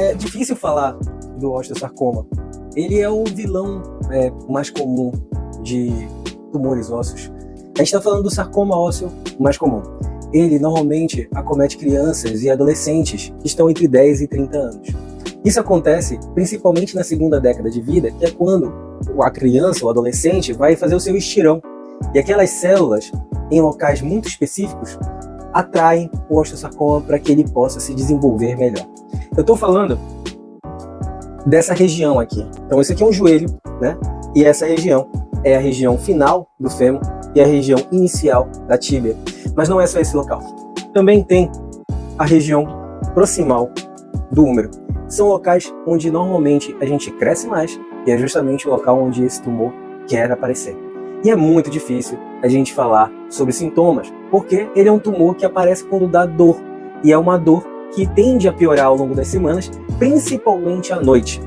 é difícil falar do osteosarcoma. Ele é o vilão mais comum de tumores ósseos. A gente está falando do sarcoma ósseo mais comum. Ele normalmente acomete crianças e adolescentes que estão entre 10 e 30 anos. Isso acontece principalmente na segunda década de vida, que é quando a criança ou adolescente vai fazer o seu estirão. E aquelas células, em locais muito específicos, atraem o osteosarcoma para que ele possa se desenvolver melhor. Eu estou falando dessa região aqui. Então esse aqui é um joelho, né? E essa região é a região final do fêmur e a região inicial da tíbia. Mas não é só esse local. Também tem a região proximal do úmero. São locais onde normalmente a gente cresce mais e é justamente o local onde esse tumor quer aparecer. E é muito difícil a gente falar sobre sintomas, porque ele é um tumor que aparece quando dá dor. E é uma dor que tende a piorar ao longo das semanas, principalmente à noite.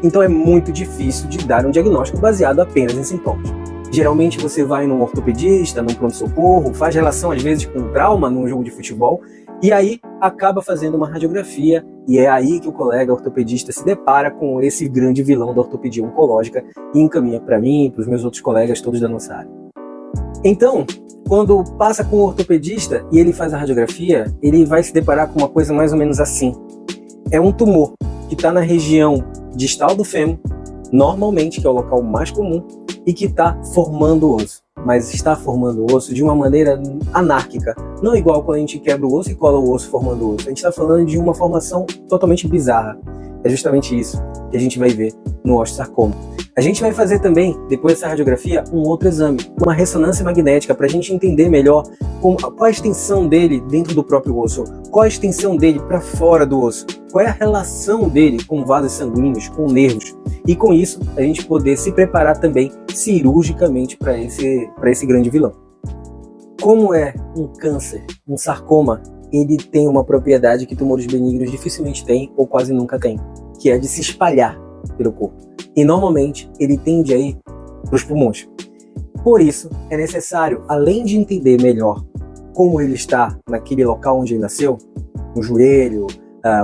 Então é muito difícil de dar um diagnóstico baseado apenas em sintomas. Geralmente você vai num ortopedista, num pronto-socorro, faz relação às vezes com um trauma num jogo de futebol, e aí acaba fazendo uma radiografia, e é aí que o colega ortopedista se depara com esse grande vilão da ortopedia oncológica e encaminha para mim e para os meus outros colegas todos da nossa área. Então, quando passa com o ortopedista e ele faz a radiografia, ele vai se deparar com uma coisa mais ou menos assim. É um tumor que está na região distal do fêmur, normalmente, que é o local mais comum, e que está formando o osso. Mas está formando o osso de uma maneira anárquica. Não igual quando a gente quebra o osso e cola o osso formando o osso. A gente está falando de uma formação totalmente bizarra. É justamente isso que a gente vai ver no osteosarcoma. A gente vai fazer também, depois dessa radiografia, um outro exame, uma ressonância magnética, para a gente entender melhor qual a extensão dele dentro do próprio osso, qual a extensão dele para fora do osso, qual é a relação dele com vasos sanguíneos, com nervos, e com isso a gente poder se preparar também cirurgicamente para esse grande vilão. Como é um câncer, um sarcoma, ele tem uma propriedade que tumores benignos dificilmente têm ou quase nunca têm, que é de se espalhar pelo corpo. E normalmente ele tende a ir para os pulmões. Por isso é necessário, além de entender melhor como ele está naquele local onde ele nasceu, um joelho,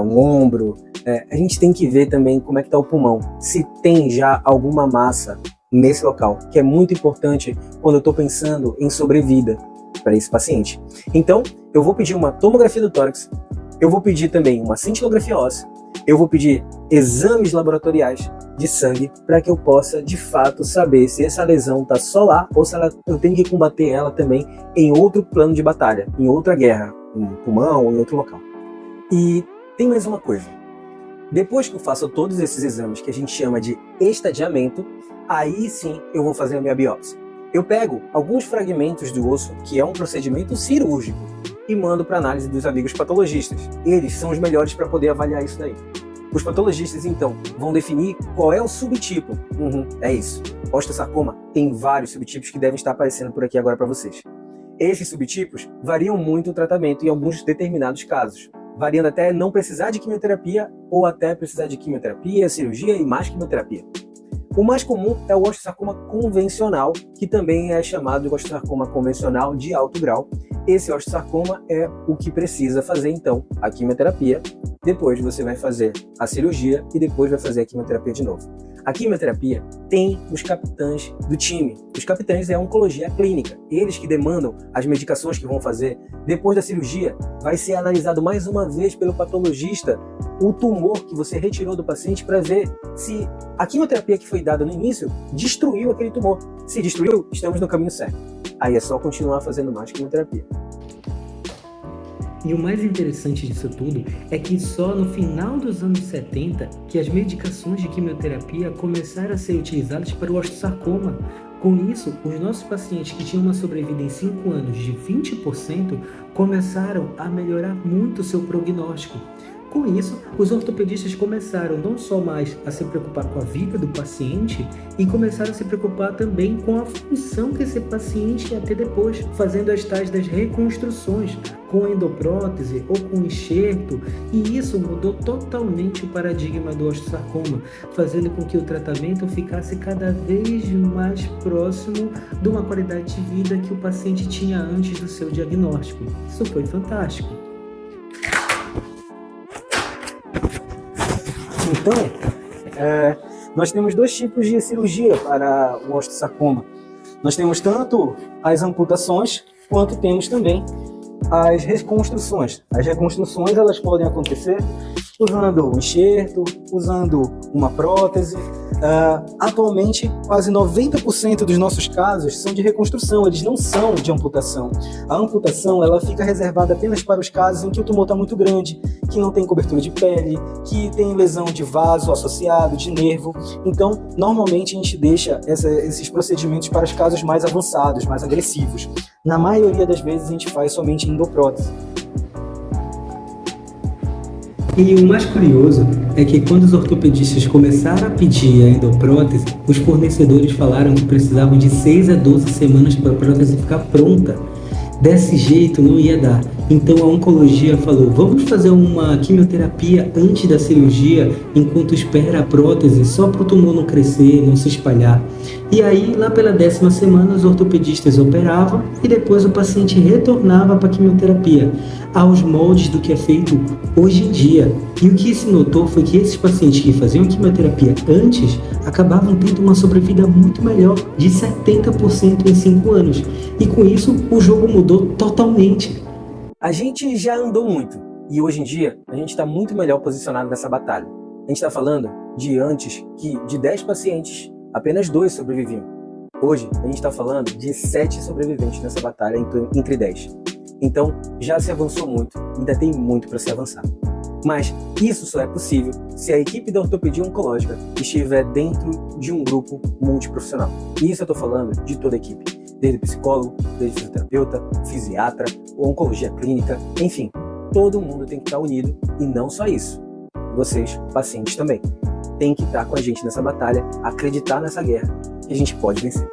um ombro, a gente tem que ver também como é que está o pulmão, se tem já alguma massa nesse local, que é muito importante quando eu estou pensando em sobrevida para esse paciente. Então, eu vou pedir uma tomografia do tórax, eu vou pedir também uma cintilografia óssea, eu vou pedir exames laboratoriais de sangue para que eu possa, de fato, saber se essa lesão está só lá ou se eu tenho que combater ela também em outro plano de batalha, em outra guerra, no pulmão ou em outro local. E tem mais uma coisa. Depois que eu faço todos esses exames que a gente chama de estadiamento, aí sim eu vou fazer a minha biópsia. Eu pego alguns fragmentos do osso, que é um procedimento cirúrgico, e mando para análise dos amigos patologistas. Eles são os melhores para poder avaliar isso daí. Os patologistas, então, vão definir qual é o subtipo. É isso. Osteosarcoma tem vários subtipos que devem estar aparecendo por aqui agora para vocês. Esses subtipos variam muito o tratamento em alguns determinados casos, variando até não precisar de quimioterapia ou até precisar de quimioterapia, cirurgia e mais quimioterapia. O mais comum é o osteosarcoma convencional, que também é chamado de osteosarcoma convencional de alto grau. Esse osteosarcoma é o que precisa fazer, então, a quimioterapia. Depois você vai fazer a cirurgia e depois vai fazer a quimioterapia de novo. A quimioterapia tem os capitães do time. Os capitães é a oncologia clínica. Eles que demandam as medicações que vão fazer. Depois da cirurgia, vai ser analisado mais uma vez pelo patologista o tumor que você retirou do paciente para ver se a quimioterapia que foi dada no início destruiu aquele tumor. Se destruiu, estamos no caminho certo. Aí é só continuar fazendo mais quimioterapia. E o mais interessante disso tudo é que só no final dos anos 70 que as medicações de quimioterapia começaram a ser utilizadas para o osteosarcoma. Com isso, os nossos pacientes que tinham uma sobrevida em 5 anos de 20% começaram a melhorar muito o seu prognóstico. Com isso, os ortopedistas começaram não só mais a se preocupar com a vida do paciente e começaram a se preocupar também com a função que esse paciente ia ter depois, fazendo as tais das reconstruções com endoprótese ou com enxerto, e isso mudou totalmente o paradigma do osteosarcoma, fazendo com que o tratamento ficasse cada vez mais próximo de uma qualidade de vida que o paciente tinha antes do seu diagnóstico. Isso foi fantástico. Então, nós temos dois tipos de cirurgia para o osteosarcoma. Nós temos tanto as amputações, quanto temos também as reconstruções. As reconstruções, elas podem acontecer usando um enxerto, usando uma prótese. Atualmente, quase 90% dos nossos casos são de reconstrução, eles não são de amputação. A amputação, ela fica reservada apenas para os casos em que o tumor está muito grande, que não tem cobertura de pele, que tem lesão de vaso associado, de nervo. Então, normalmente a gente deixa esses procedimentos para os casos mais avançados, mais agressivos. Na maioria das vezes a gente faz somente endoprótese. E o mais curioso é que quando os ortopedistas começaram a pedir a endoprótese, os fornecedores falaram que precisavam de 6 a 12 semanas para a prótese ficar pronta. Desse jeito não ia dar. Então a oncologia falou, vamos fazer uma quimioterapia antes da cirurgia, enquanto espera a prótese, só para o tumor não crescer, não se espalhar. E aí, lá pela 10ª semana, os ortopedistas operavam e depois o paciente retornava para a quimioterapia, aos moldes do que é feito hoje em dia. E o que se notou foi que esses pacientes que faziam quimioterapia antes acabavam tendo uma sobrevida muito melhor, de 70% em 5 anos. E com isso, o jogo mudou totalmente. A gente já andou muito e hoje em dia a gente está muito melhor posicionado nessa batalha. A gente está falando de antes que de 10 pacientes, apenas 2 sobreviviam. Hoje a gente está falando de 7 sobreviventes nessa batalha entre 10. Então já se avançou muito, ainda tem muito para se avançar. Mas isso só é possível se a equipe da ortopedia oncológica estiver dentro de um grupo multiprofissional. E isso eu estou falando de toda a equipe, desde psicólogo, desde fisioterapeuta, fisiatra, oncologia clínica, enfim, todo mundo tem que estar unido e não só isso. Vocês, pacientes também, têm que estar com a gente nessa batalha, acreditar nessa guerra que a gente pode vencer.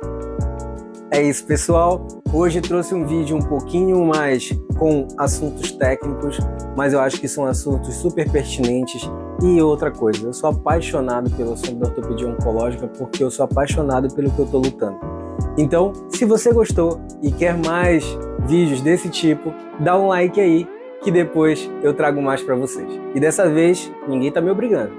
É isso, pessoal. Hoje trouxe um vídeo um pouquinho mais com assuntos técnicos, mas eu acho que são assuntos super pertinentes. E outra coisa, eu sou apaixonado pelo assunto da ortopedia oncológica porque eu sou apaixonado pelo que eu estou lutando. Então, se você gostou e quer mais vídeos desse tipo, dá um like aí, que depois eu trago mais para vocês. E dessa vez, ninguém tá me obrigando.